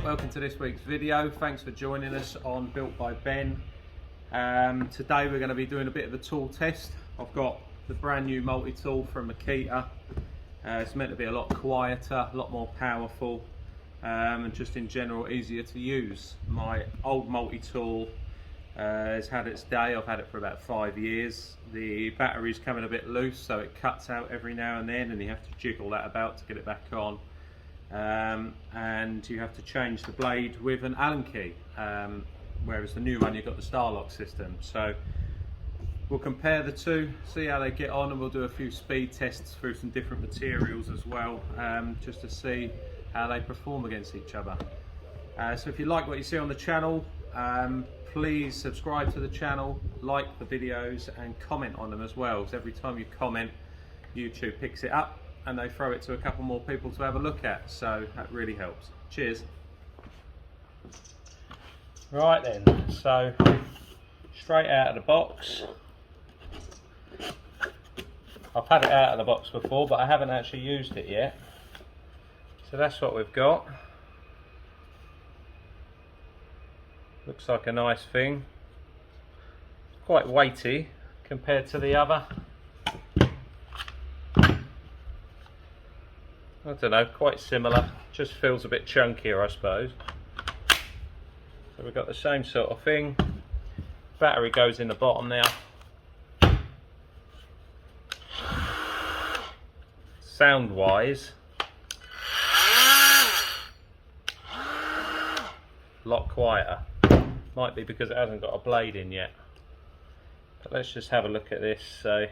welcome to this week's video. Thanks for joining us on Built by Ben. Today we're going to be doing a bit of a tool test. I've got the brand new Multitool from Makita. It's meant to be a lot quieter, a lot more powerful, and just in general easier to use. My old Multitool has had its day. I've had it for about 5 years. The battery's coming a bit loose, so it cuts out every now and then, and you have to jiggle that about to get it back on. And you have to change the blade with an Allen key, whereas the new one you've got the Starlock system. So we'll compare the two, see how they get on, and we'll do a few speed tests through some different materials as well, just to see how they perform against each other. So if you like what you see on the channel, please subscribe to the channel, like the videos, and comment on them as well, because every time you comment, YouTube picks it up and they throw it to a couple more people to have a look at, so that really helps. Cheers. Right then, so straight out of the box. I've had it out of the box before, but I haven't actually used it yet. So that's what we've got. Looks like a nice thing. Quite weighty compared to the other. I don't know, quite similar, just feels a bit chunkier, I suppose. So we've got the same sort of thing. Battery goes in the bottom now. Sound wise, a lot quieter. Might be because it hasn't got a blade in yet. But let's just have a look at this. So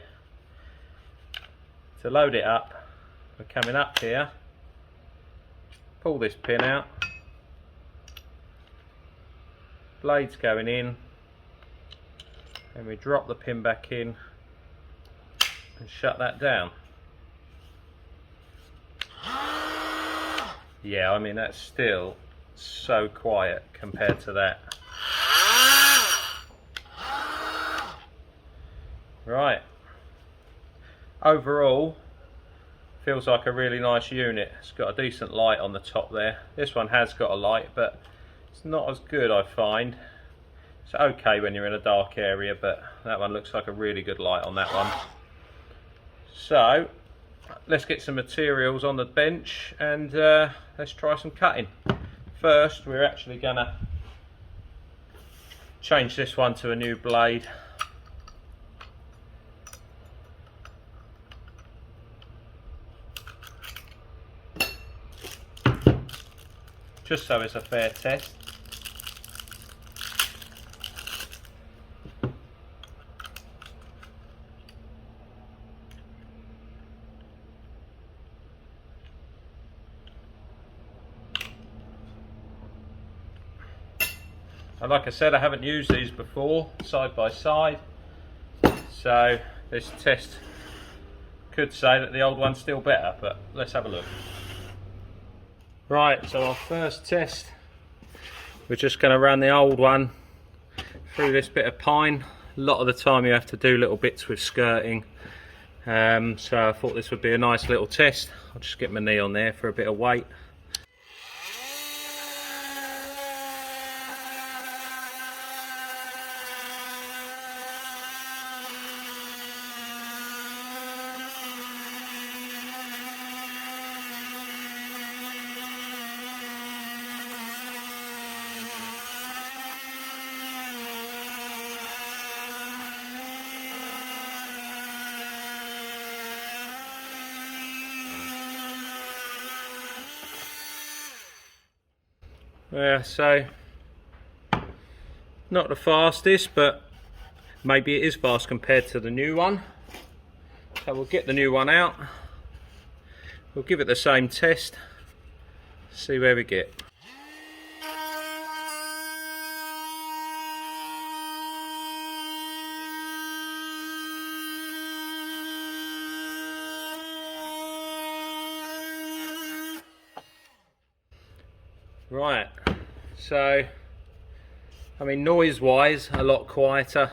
to load it up, we're coming up here, pull this pin out, blade's going in, and we drop the pin back in and shut that down. Yeah, I mean that's still so quiet compared to that. Right, overall feels like a really nice unit. It's got a decent light on the top there. This one has got a light, but it's not as good, I find. It's okay when you're in a dark area, but that one looks like a really good light on that one. So let's get some materials on the bench and let's try some cutting. First, we're actually gonna change this one to a new blade. Just so it's a fair test. And like I said, I haven't used these before side by side, so this test could say that the old one's still better, but let's have a look. Right, so our first test, we're just going to run the old one through this bit of pine. A lot of the time you have to do little bits with skirting, so I thought this would be a nice little test. I'll just get my knee on there for a bit of weight. Yeah, so not the fastest, but maybe it is fast compared to the new one. So we'll get the new one out, we'll give it the same test, see where we get. Right, so I mean noise wise a lot quieter.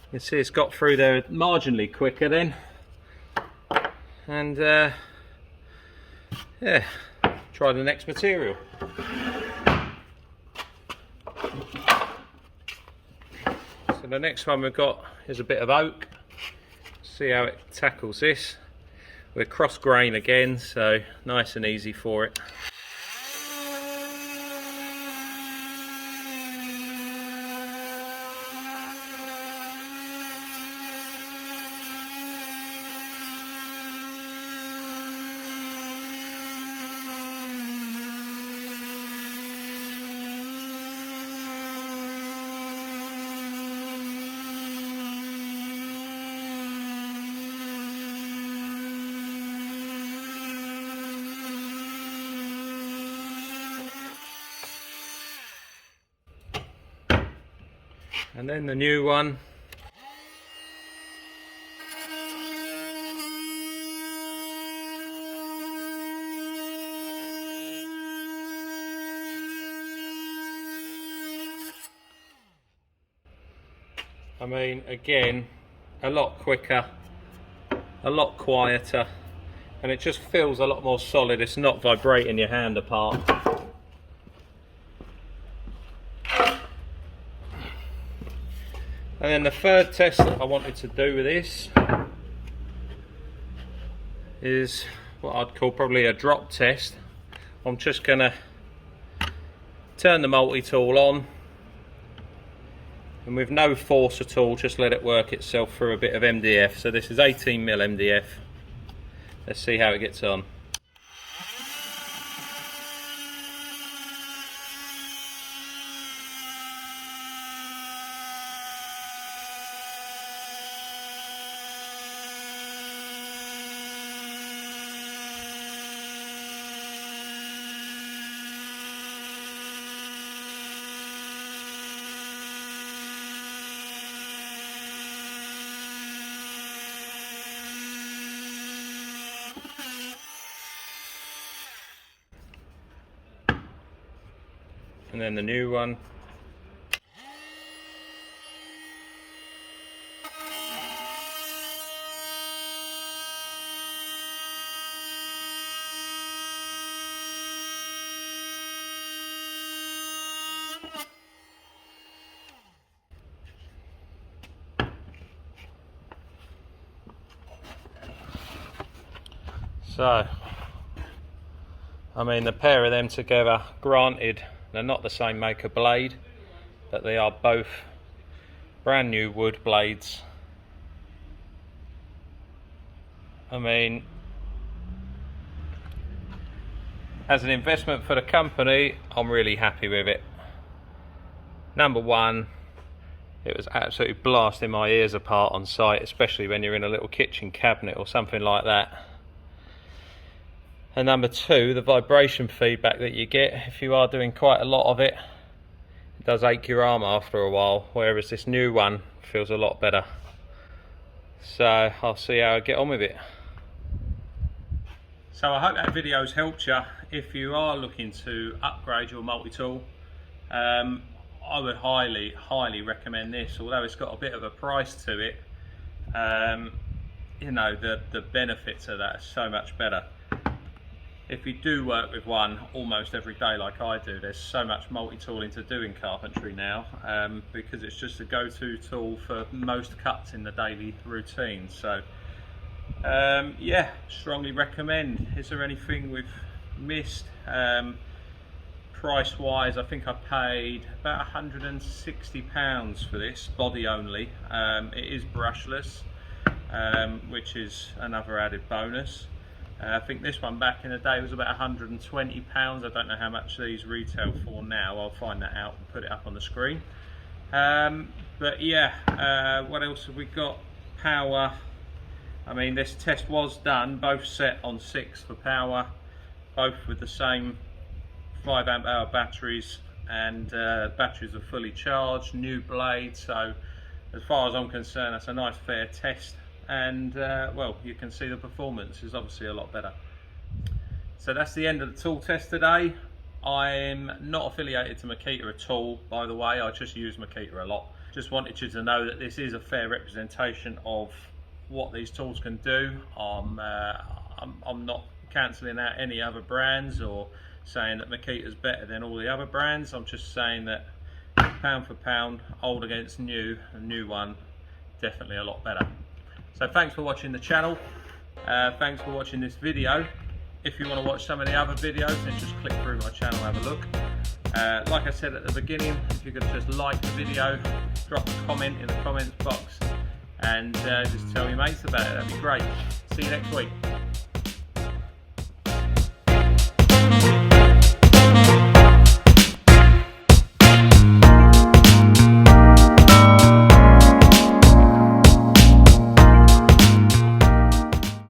You can see it's got through there marginally quicker then, and yeah, try the next material. So the next one we've got is a bit of oak. See how it tackles this. We're cross grain again, so nice and easy for it. And then the new one. I mean, again, a lot quicker, a lot quieter, and it just feels a lot more solid. It's not vibrating your hand apart. And then the third test that I wanted to do with this is what I'd call probably a drop test. I'm just going to turn the multi-tool on, and with no force at all, just let it work itself through a bit of MDF. So this is 18mm MDF. Let's see how it gets on. And then the new one. So, I mean, the pair of them together, granted, they're not the same make of blade, but they are both brand new wood blades. I mean, as an investment for the company, I'm really happy with it. Number one, it was absolutely blasting my ears apart on site, especially when you're in a little kitchen cabinet or something like that. And number two, the vibration feedback that you get, if you are doing quite a lot of it, it does ache your arm after a while, whereas this new one feels a lot better. So I'll see how I get on with it. So I hope that video's helped you. If you are looking to upgrade your multi-tool, I would highly recommend this. Although it's got a bit of a price to it, you know, the benefits of that are so much better. If you do work with one almost every day like I do, there's so much multi-tooling to do in carpentry now, because it's just a go-to tool for most cuts in the daily routine. So yeah, strongly recommend. Is there anything we've missed? Price wise, I think I paid about £160 for this, body only. It is brushless, which is another added bonus. I think this one back in the day was about £120. I don't know how much these retail for now. I'll find that out and put it up on the screen. But yeah, what else have we got? Power. I mean, this test was done, both set on 6 for power, both with the same 5 amp hour batteries, and batteries are fully charged, new blade. So as far as I'm concerned, that's a nice fair test. And well, you can see the performance is obviously a lot better. So that's the end of the tool test today. I'm not affiliated to Makita at all, by the way. I just use Makita a lot. Just wanted you to know that this is a fair representation of what these tools can do. I'm not cancelling out any other brands or saying that Makita's better than all the other brands. I'm just saying that pound for pound, old against new, a new one definitely a lot better. So thanks for watching the channel. Thanks for watching this video. If you want to watch some of the other videos, then just click through my channel and have a look. Like I said at the beginning, if you could just like the video, drop a comment in the comments box, and just tell your mates about it, that'd be great. See you next week.